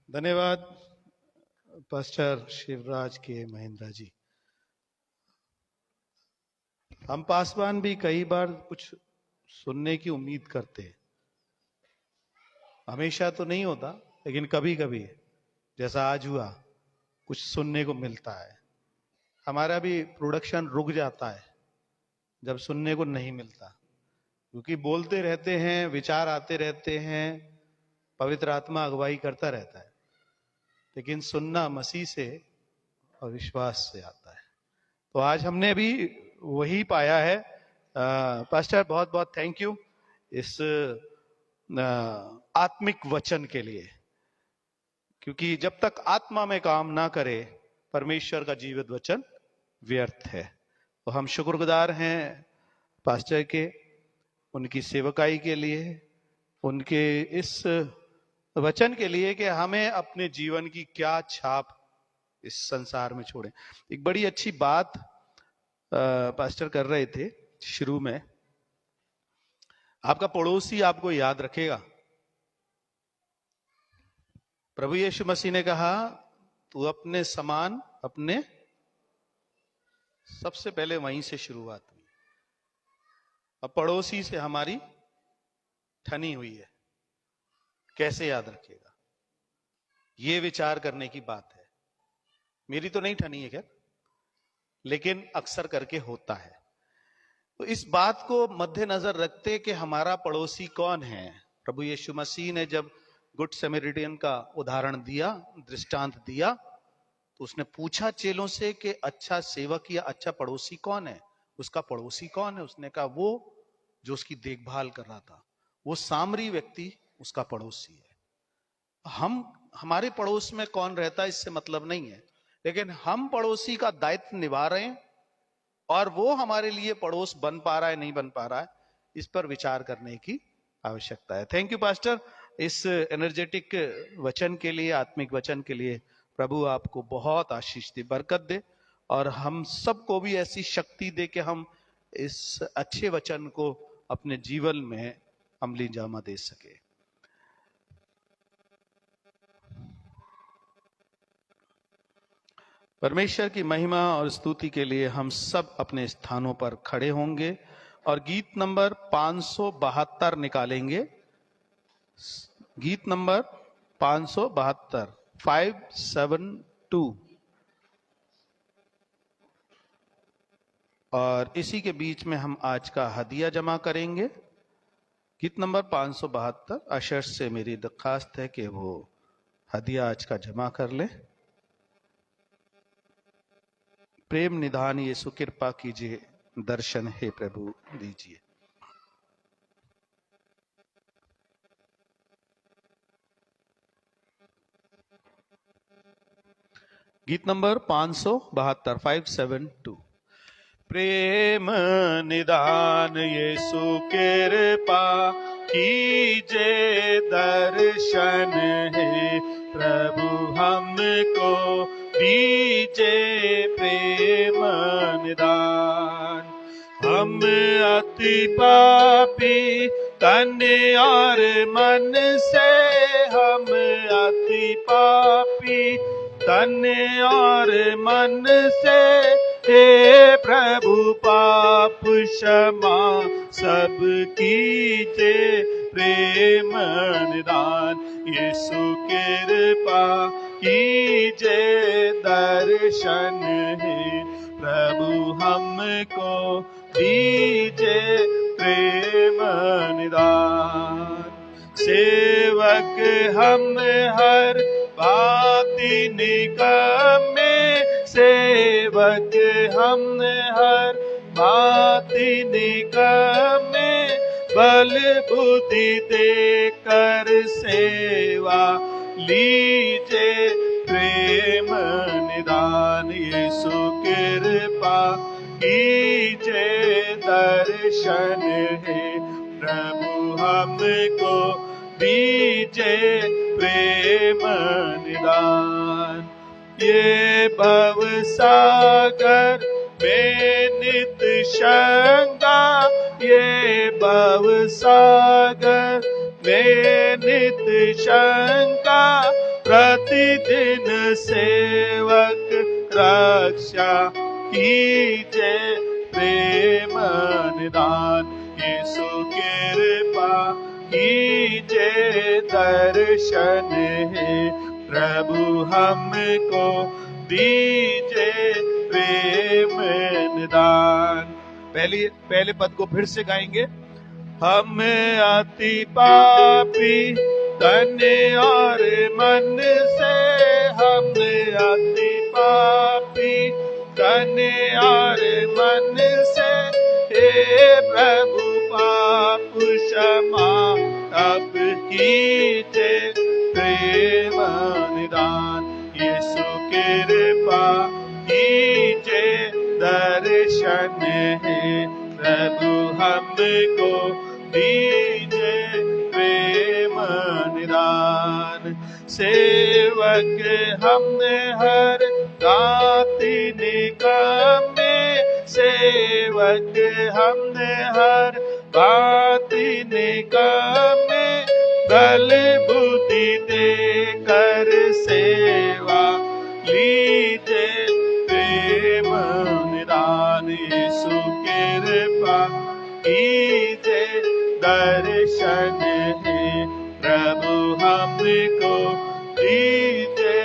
धन्यवाद पास्टर शिवराज के महेंद्रा जी। हम पासवान भी कई बार कुछ सुनने की उम्मीद करते हैं, हमेशा तो नहीं होता, लेकिन कभी कभी जैसा आज हुआ कुछ सुनने को मिलता है। हमारा भी प्रोडक्शन रुक जाता है जब सुनने को नहीं मिलता, क्योंकि बोलते रहते हैं, विचार आते रहते हैं, पवित्र आत्मा अगुवाई करता रहता है, लेकिन सुनना मसीह से और विश्वास से आता है। तो आज हमने भी वही पाया है। पास्टर बहुत बहुत थैंक यू इस आत्मिक वचन के लिए, क्योंकि जब तक आत्मा में काम ना करे परमेश्वर का जीवित वचन व्यर्थ है। तो हम शुक्रगुजार हैं पास्टर के, उनकी सेवकाई के लिए, उनके इस वचन के लिए कि हमें अपने जीवन की क्या छाप इस संसार में छोड़ें। एक बड़ी अच्छी बात पास्टर कर रहे थे शुरू में, आपका पड़ोसी आपको याद रखेगा। प्रभु यीशु मसीह ने कहा तू अपने समान अपने, सबसे पहले वहीं से शुरुआत हुई। अब पड़ोसी से हमारी ठनी हुई है, कैसे याद रखेगा, ये विचार करने की बात है। मेरी तो नहीं ठनी है खैर, लेकिन अक्सर करके होता है। तो इस बात को मद्देनजर रखते कि हमारा पड़ोसी कौन है, प्रभु यीशु मसीह ने जब गुड समरियन का उदाहरण दिया, दृष्टांत दिया, तो उसने पूछा चेलों से कि अच्छा सेवक या अच्छा पड़ोसी कौन है, उसका पड़ोसी कौन है। उसने कहा वो जो उसकी देखभाल कर रहा था, वो सामरी व्यक्ति उसका पड़ोसी है। हमारे पड़ोस में कौन रहता है इससे मतलब नहीं है, लेकिन हम पड़ोसी का दायित्व निभा रहे हैं और वो हमारे लिए पड़ोस बन पा रहा है नहीं बन पा रहा है, इस पर विचार करने की आवश्यकता है। थैंक यू पास्टर इस एनर्जेटिक वचन के लिए, आत्मिक वचन के लिए। प्रभु आपको बहुत आशीष दे, बरकत दे, और हम सबको भी ऐसी शक्ति दे कि हम इस अच्छे वचन को अपने जीवन में अमली जामा दे सके। परमेश्वर की महिमा और स्तुति के लिए हम सब अपने स्थानों पर खड़े होंगे और गीत नंबर 572 निकालेंगे। गीत नंबर 572, 572, और इसी के बीच में हम आज का हदिया जमा करेंगे। गीत नंबर 572, अशर से मेरी दरखास्त है कि वो हदिया आज का जमा कर ले। प्रेम निधान यीशु कृपा कीजिए, दर्शन हे प्रभु दीजिए। गीत नंबर 572, 572। प्रेम निदान यीशु कृपा कीजे, दर्शन है प्रभु हमको दीजे। प्रेम निदान हम अति पापी तन और मन से, हम अति पापी तन और मन से, हे प्रभु पाप क्षमा सब कीजे। प्रेम निदान यीशु कृपा कीजे, दर्शन है प्रभु हमको दीजे। प्रेम निदान सेवक हम हर भांति निकम्मे, सेवक हम हर भांति निकम्मे, बल बुद्धि देकर सेवा लीजे। प्रेम निदान यीशु कृपा कीजे, दर्शन है प्रभु हमको दीजे। प्रेम निदान ये भव सागर में नित शंका, ये भव सागर में नित शंका, प्रतिदिन सेवक रक्षा कीजे प्रेम निदान। यीशु कृपा कीजे दर्शन है प्रभु हमको दीजे प्रेम निदान। पहले पद को फिर से गाएंगे। हम अति पापी तन और मन से, हम अति पापी तन और मन से, हे प्रभु पाप क्षमा अब कीजे प्रेम निदान। यीशु कृपा कीजे दर्शन है प्रभु हमको दीजे प्रेम निदान। सेवक हमने हर राति निकामे, सेवक हमने हर राति निकामे, बल बुद्धि देकर सेवा लीजे प्रेम निदान। यीशु कृपा कीजे दर्शन है प्रभु हमको दीजे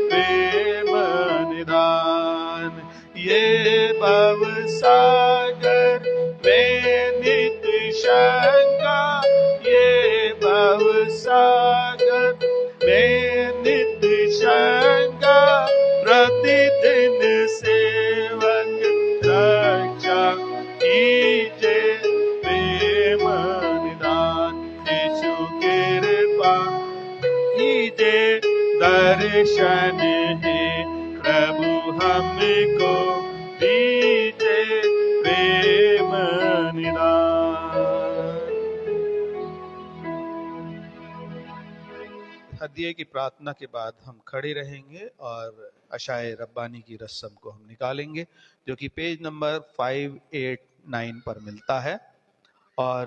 प्रेम निदान। ये भव सागर में नित शंका, ये भव सागर में नित शंका, प्रतिदिन सेवक रक्षा कीजे प्रेम निदान। यीशु कृपा कीजे दर्शन है प्रभु हमको दीजे प्रेम निदान। हदिये की प्रार्थना के बाद हम खड़े रहेंगे और अशाए रब्बानी की रस्म को हम निकालेंगे, जो कि पेज नंबर 589 पर मिलता है। और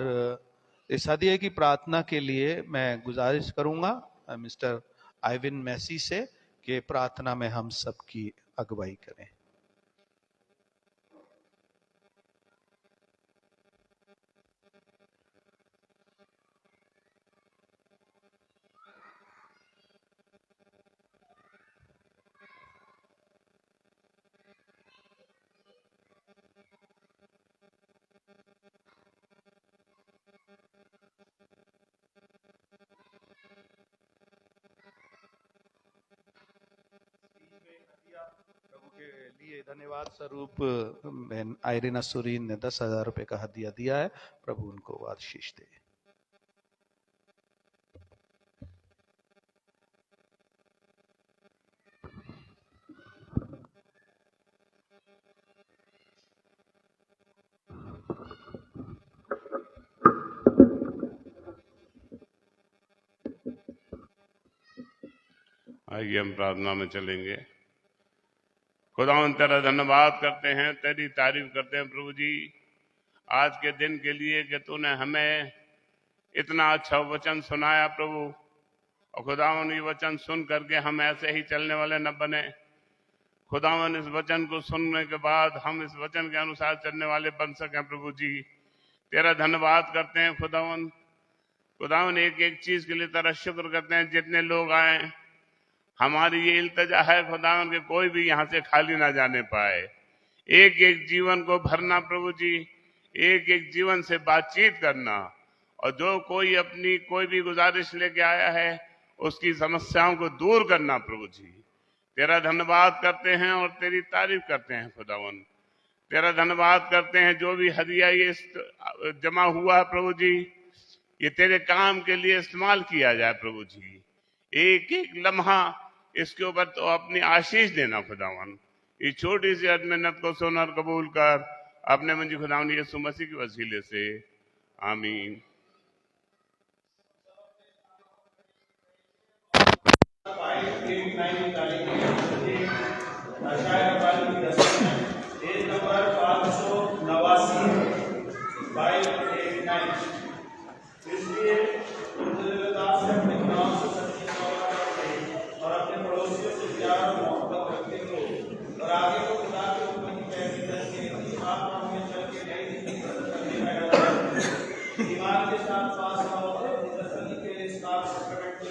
इस हदिये की प्रार्थना के लिए मैं गुजारिश करूंगा मिस्टर आइविन मैसी से कि प्रार्थना में हम सबकी अगुवाई करें। प्रभु के लिए धन्यवाद स्वरूप बहन आयरिना सुरीन ने 10,000 रुपए का हदिया दिया है। प्रभु उनको आशीष दे। आइए हम प्रार्थना में चलेंगे। खुदावंद तेरा धन्यवाद करते हैं, तेरी तारीफ करते हैं प्रभु जी, आज के दिन के लिए कि तूने हमें इतना अच्छा वचन सुनाया प्रभु। और खुदावंद ये वचन सुन करके हम ऐसे ही चलने वाले न बने। खुदावंद इस वचन को सुनने के बाद हम इस वचन के अनुसार चलने वाले बन सकें प्रभु जी। तेरा धन्यवाद करते हैं खुदावंद। खुदावंद एक एक चीज के लिए तेरा शुक्र करते हैं। जितने लोग आए, हमारी ये इल्तिजा है खुदावंद के कोई भी यहाँ से खाली ना जाने पाए। एक एक जीवन को भरना प्रभु जी, एक एक जीवन से बातचीत करना, और जो कोई अपनी कोई भी गुजारिश लेके आया है उसकी समस्याओं को दूर करना प्रभु जी। तेरा धन्यवाद करते हैं और तेरी तारीफ करते हैं खुदावंद। तेरा धन्यवाद करते हैं जो भी हदिया ये जमा हुआ है प्रभु जी, ये तेरे काम के लिए इस्तेमाल किया जाए प्रभु जी। एक एक लम्हा इसके ऊपर तो अपनी आशीष देना खुदावन। इस छोटी सी मेहनत को सुनर कबूल कर अपने मंजी खुदावन यीशु मसीह के वसीले से, आमीन। इसलिए अपने नाम से सच्ची और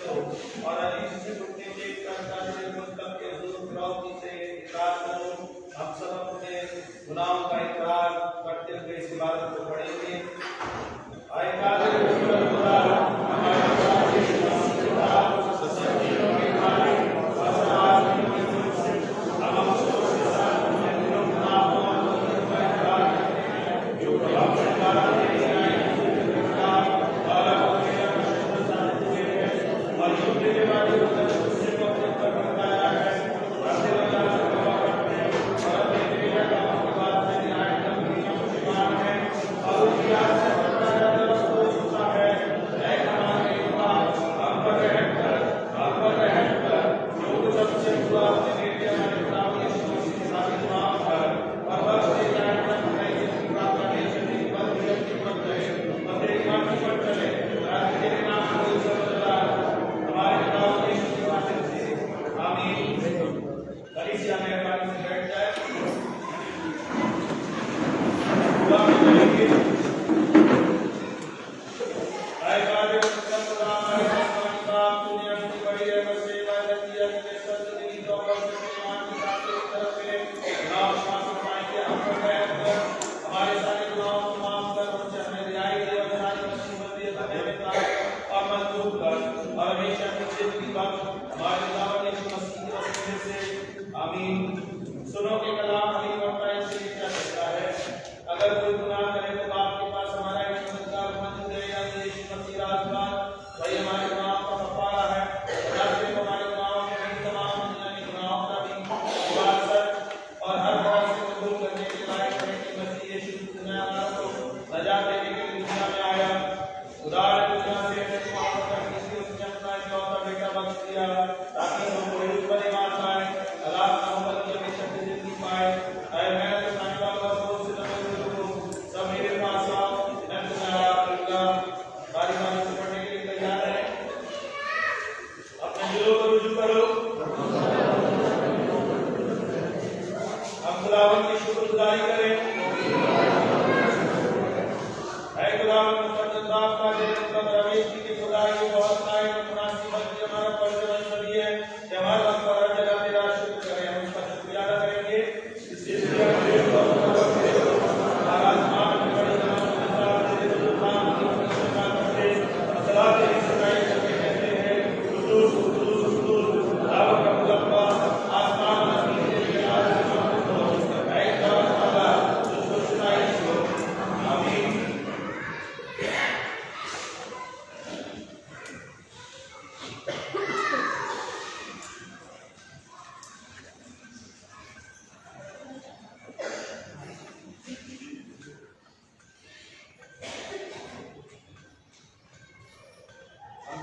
करो और अजीब से घुटने टेक कर सारे मुस्तक के दुरुपयोग से इकरार करो। हम सब अपने गुनाहों का इकरार करते हुए इस इबादत को पढ़ेंगे। आए कादिर खुदा हमारे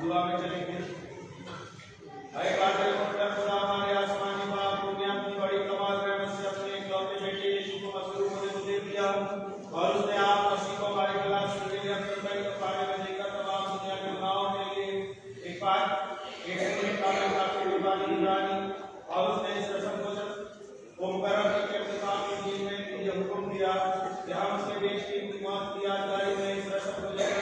दुआ में चलेंगे। आए कादिर मुकद्दर खुदा हमारे आसमानी बाप, तूने अपनी बड़ी कमाल रहमत से अपने इकलौते बेटे यीशु को मजलूम होने को दे दिया और उसने आप मसीह को हमारे खिलाफ के लिए अपने भाई कफारे में देकर तमाम दुनिया के गुनाहों के लिए एक और उसने इस रस्म को मुकर्रर करके अपने काम की दीन में ये हुक्म दिया कि हम उसके बेटे की मौत की यादगारी में इस रस्म को लेकर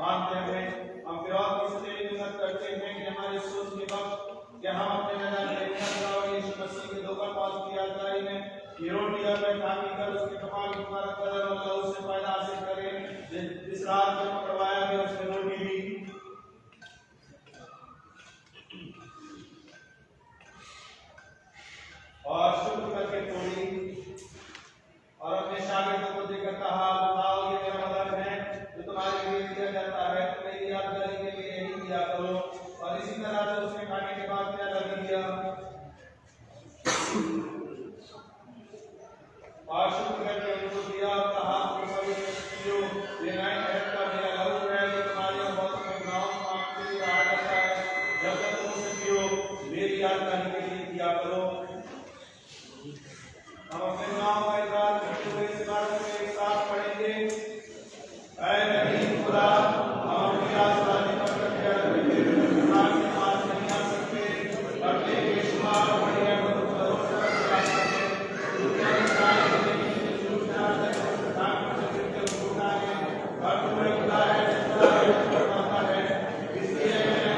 मानते हैं। हम फिर और किसी हिम्मत करते हैं कि हमारे सोच के वक्त कि हम अपने मैदान में यीशु मसीह के धोखा पास की यादगारी में ये रोटी और मैं खामी कर उसके कमाल मुबारक कदर और लहू से फायदा हासिल करें। जिस रात में पकड़वाया गया उसने रोटी ली और शुक्र करके तोड़ी और अपने शागिर्दों को देकर कहा, बताओ ये मेरा बदन है जो तुम्हारे लिए दिया जाता है, तुम मेरी यादगारी के लिए यही किया करो। और इसी तरह से उसने खाने के बाद क्या लगा दिया और शुक्र करके उनको दिया और कहा, तुम सभी पियो, ये नए अहद का मेरा लहू है जो तुम्हारे और बहुत से गुनाहों को माफ के लिए रहा जाता है। जब तक तुम उसे पियो मेरी यादगारी के लिए किया करो। हम अपने गुनाहों का इकरार करते हुए इस बात को एक साथ पढ़ेंगे। ऐ नबी खुदा, हम अपनी आसमानी बरकत के अरबी कुरान के पास नहीं आ सकते, अपने बेशुमार बड़ी रहमत और भरोसे पर विश्वास करते हैं। दुनिया की सारी जिंदगी में झूठना है, काम करते हुए झूठना है और तुम्हें खुदा है जिसका है, इसलिए मैंने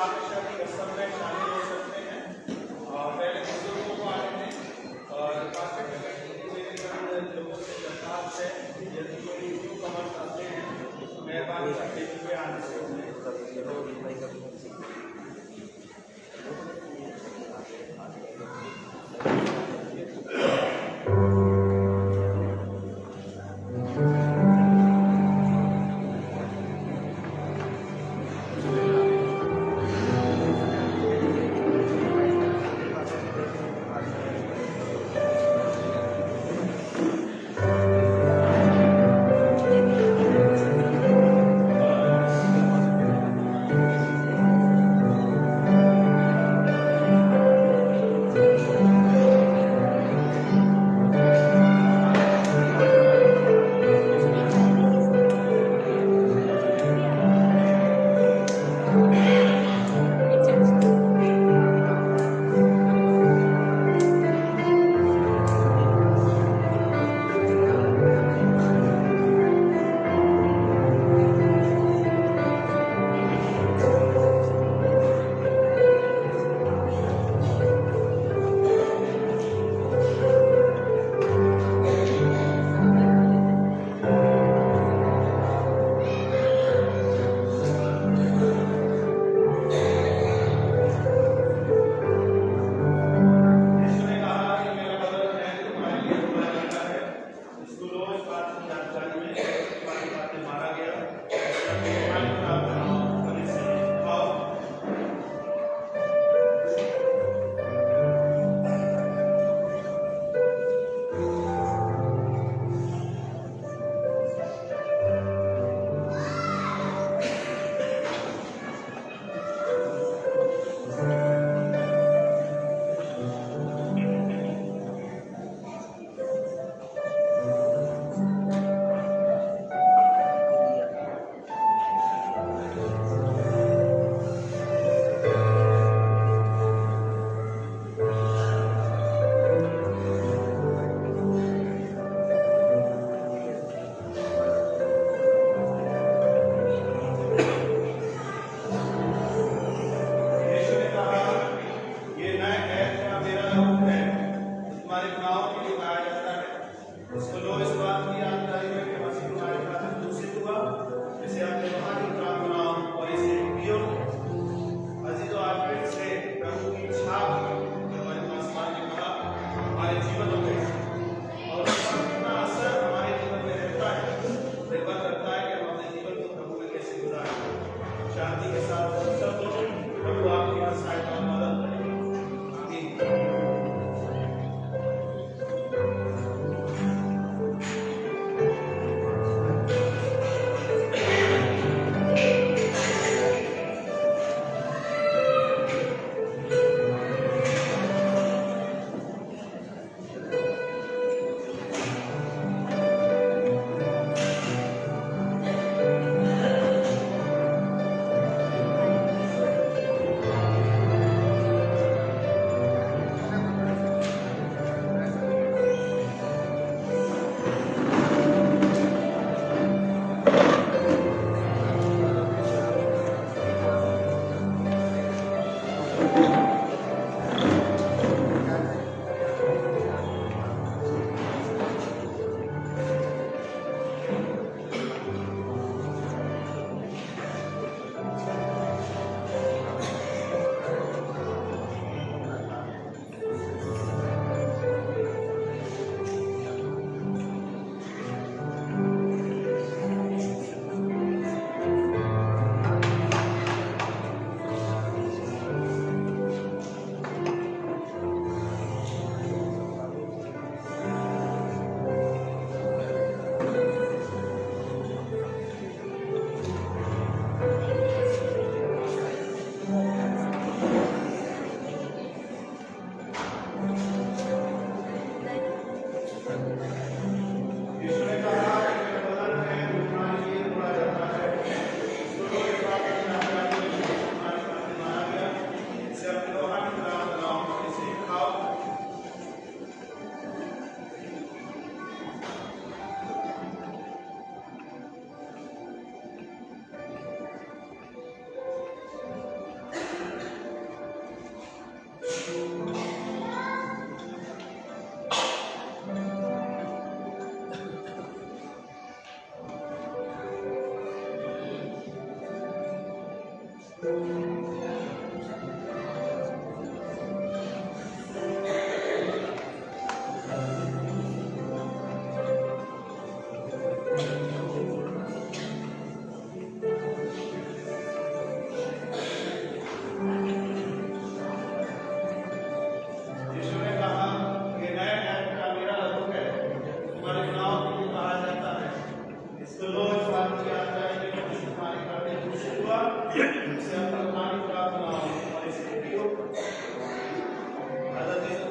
आप शादी रस्म में शामिल हो सकते हैं। और पहले बुजुर्गों को आने दें और लोगों से दरखास्त है, यदि कोई न्यू कमर्स आते हैं तो मेहरबानी करके हुए आने से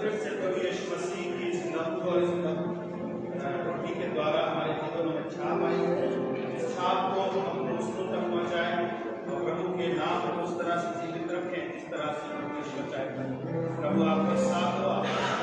फिर से प्रभु यीशु मसीह की इस लहू और इस रोटी के द्वारा हमारे जीवनों में छाप आई है। इस छाप को हम दूसरों तक पहुंचाएं और प्रभु के नाम को उस तरह से जीवित रखें जिस तरह से प्रभु यीशु चाहते हैं। प्रभु आपके साथ हो, आमीन।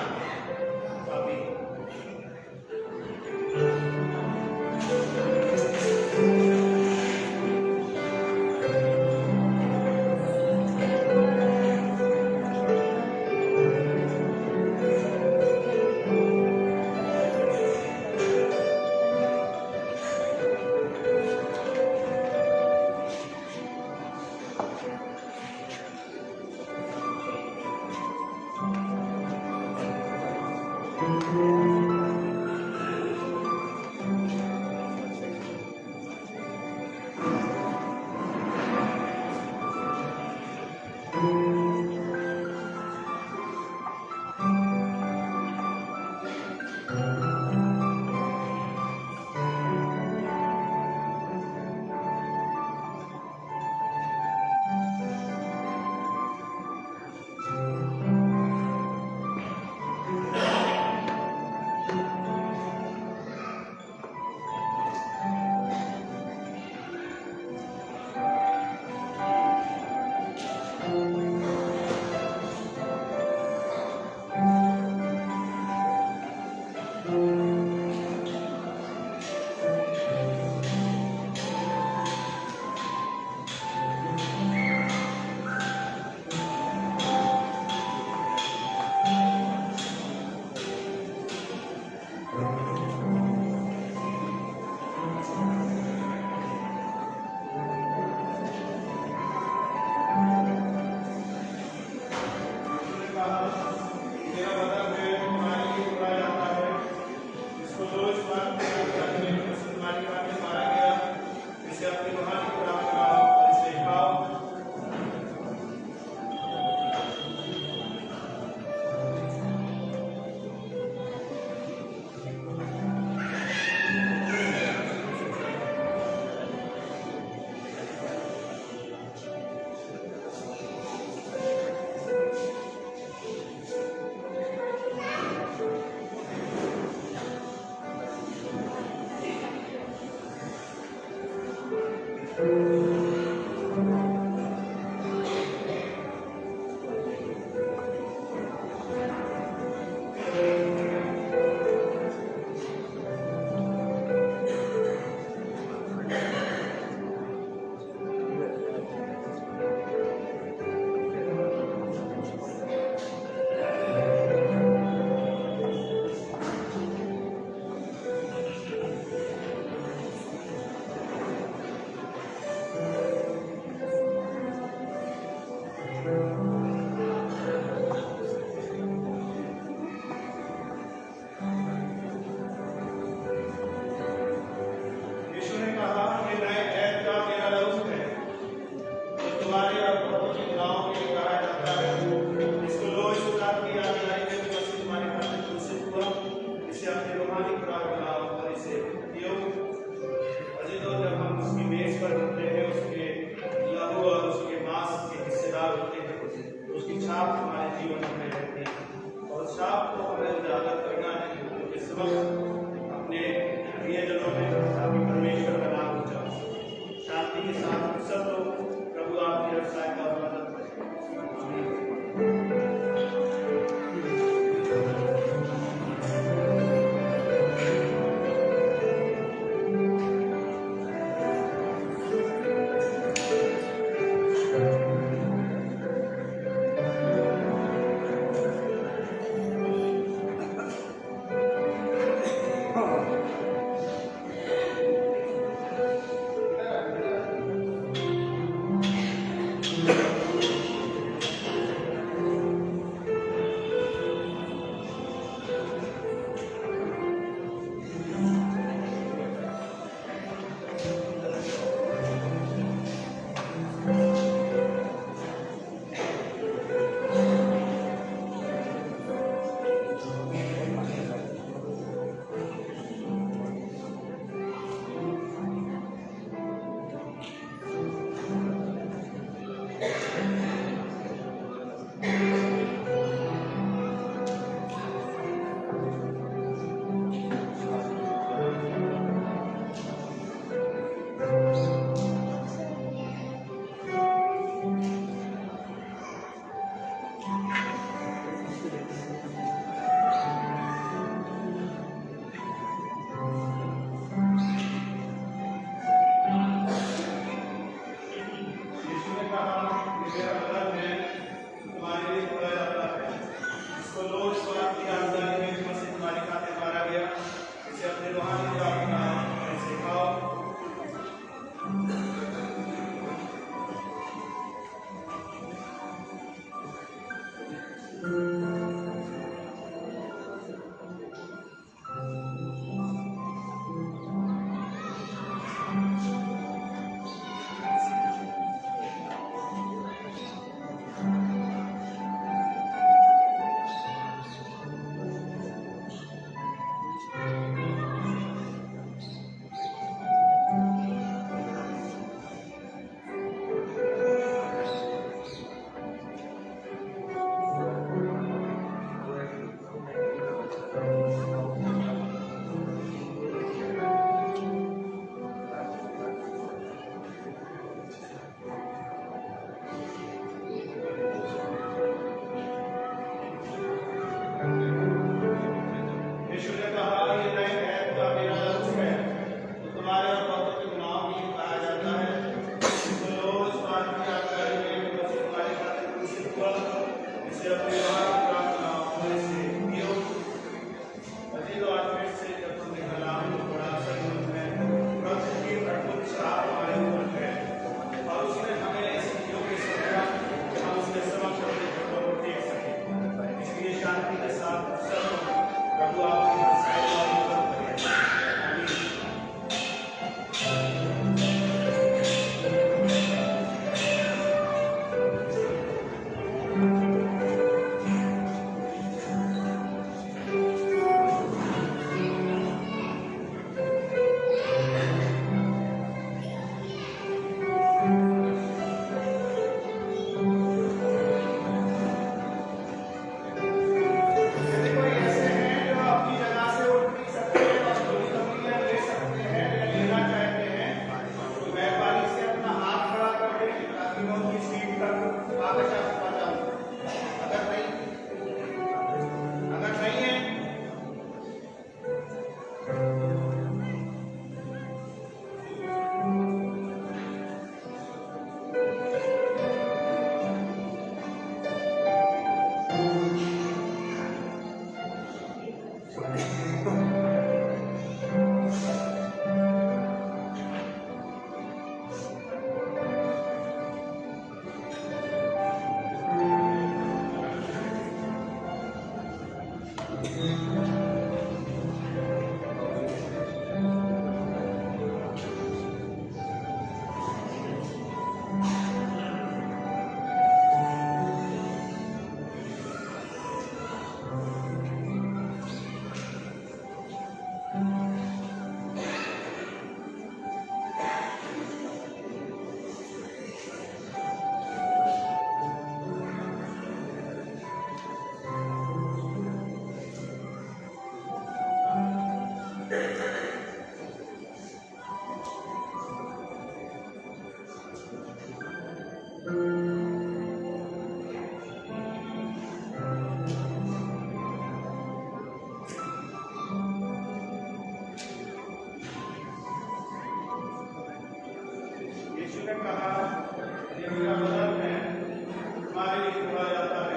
तुम्हारे लिए खोला जाता है।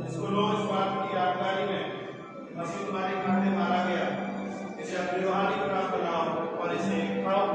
इसको लो, इस बात की यादगारी में मसीह तुम्हारे खाते मारा गया। इसे अपनी रूहानी खुराक बनाओ और इसे खाओ।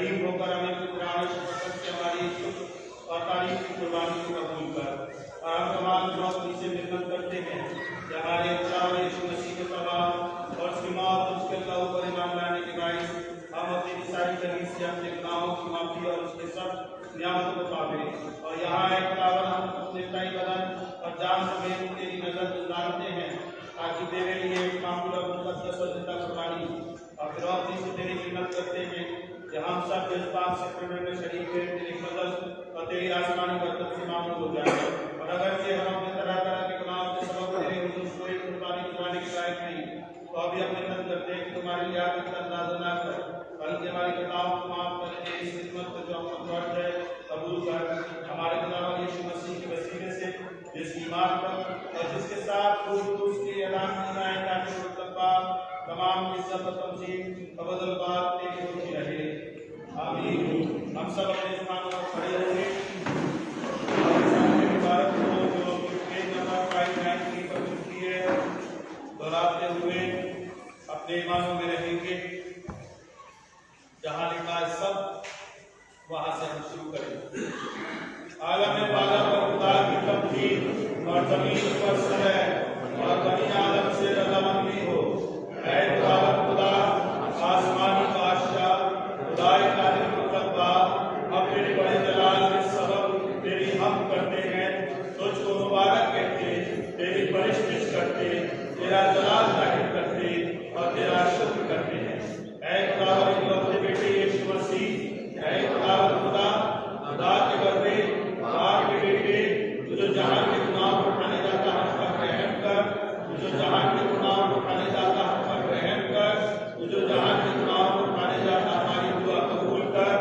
शहीद होकर हमें पुराने शपथ से हमारी और तारीफ की कुर्बानी को कबूल कर। और हम तमाम नौकरी से मिलत करते हैं कि हमारे खुदावंद यीशु मसीह के तमाम और उसकी मौत और उसके लहू पर ईमान लाने के बायस हम अपनी सारी कमी से अपने गुनाहों की माफी और उसके सब नियामतों को पावे। और यहाँ एक खुदावंद हम अपने तय बदन और जान समेत तेरी नजर गुजारते हैं ताकि तेरे लिए एक मामूल और मुकद्दस और जिंदा कुर्बानी और फिरौती से तेरी मिन्नत करते हैं कि हम सब जज्बात से प्रभु में शरीक हैं तेरी मदद और तेरी आसमानी बरकत से मामूल हो जाए। और अगर से हम अपने तरह तरह के गुनाहों से सबक तेरे हुजूर को एक कुर्बानी चढ़ाने के लायक नहीं तो अभी हम मिन्नत करते हैं कि तुम्हारे लिए आप इतना अंदाजा ना कर बल्कि हमारी खताओं को माफ कर तेरी खिदमत को जो हम लौट है कबूल कर। हमारे खुदावंद यीशु मसीह के वसीले से जिसकी ईमान पर और जिसके साथ उसकी ऐलान किया है ताकि तमाम इज्जत और तमजीद और बदल बात तेरी होती रहे। आमीन। हम सब अपने स्थानों पर खड़े होंगे और सामने मुबारक को जो पेज नंबर 593 पर मिलती है दोहराते हुए अपने ईमानों में रहेंगे। जहाँ लिखा है सब वहां से हम शुरू करेंगे। आलम वाला पर खुदा की तमजीद और जमीन पर सर और बनी आदम से रजामंदी हो। ऐ खुदा आसमानी बादशाह खुदाए कादिर मुकद्दा अपने बड़े जलाल के सबब तेरी हम करते हैं तुझको मुबारक कहते तेरी परिस्थिति करते तेरा जलाल जाहिर करते और तेरा शुक्र करते हैं। ऐ खुदावंद अपने बेटे यीशु मसीह ऐ खुदावंद खुदा खुदा के बंदे बाप के बेटे जो जहां के गुनाह उठाने जाता हम पर रहम कर जो जहां के गुनाह उठाने जाता हम पर रहम कर जो जहां के गुनाह उठाने जाता हमारी दुआ कबूल कर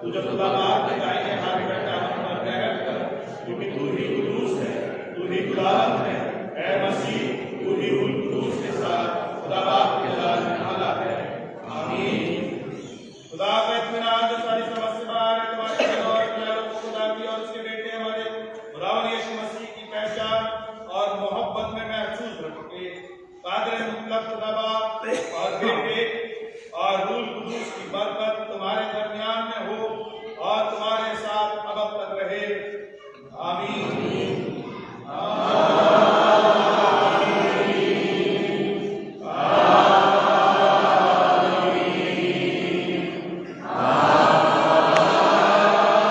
जो खुदा बाप के दाहिने हाथ बैठा हम पर रहम कर क्योंकि तू ही कुदूस है तू ही खुदावंद है। ऐ मसीह तू ही रूह कुदूस के साथ खुदा बाप के जलाल में आला है। आमीन। खुदा का इत्मीनान जो सारी समझ से बाहर है तुम्हारे दिल और ख्यालों को खुदा की और उसके बेटे हमारे खुदावंद यीशु मसीह की पहचान और मोहब्बत में महसूस रखोगे। कादिर मुतलक खुदा बाप और बेटे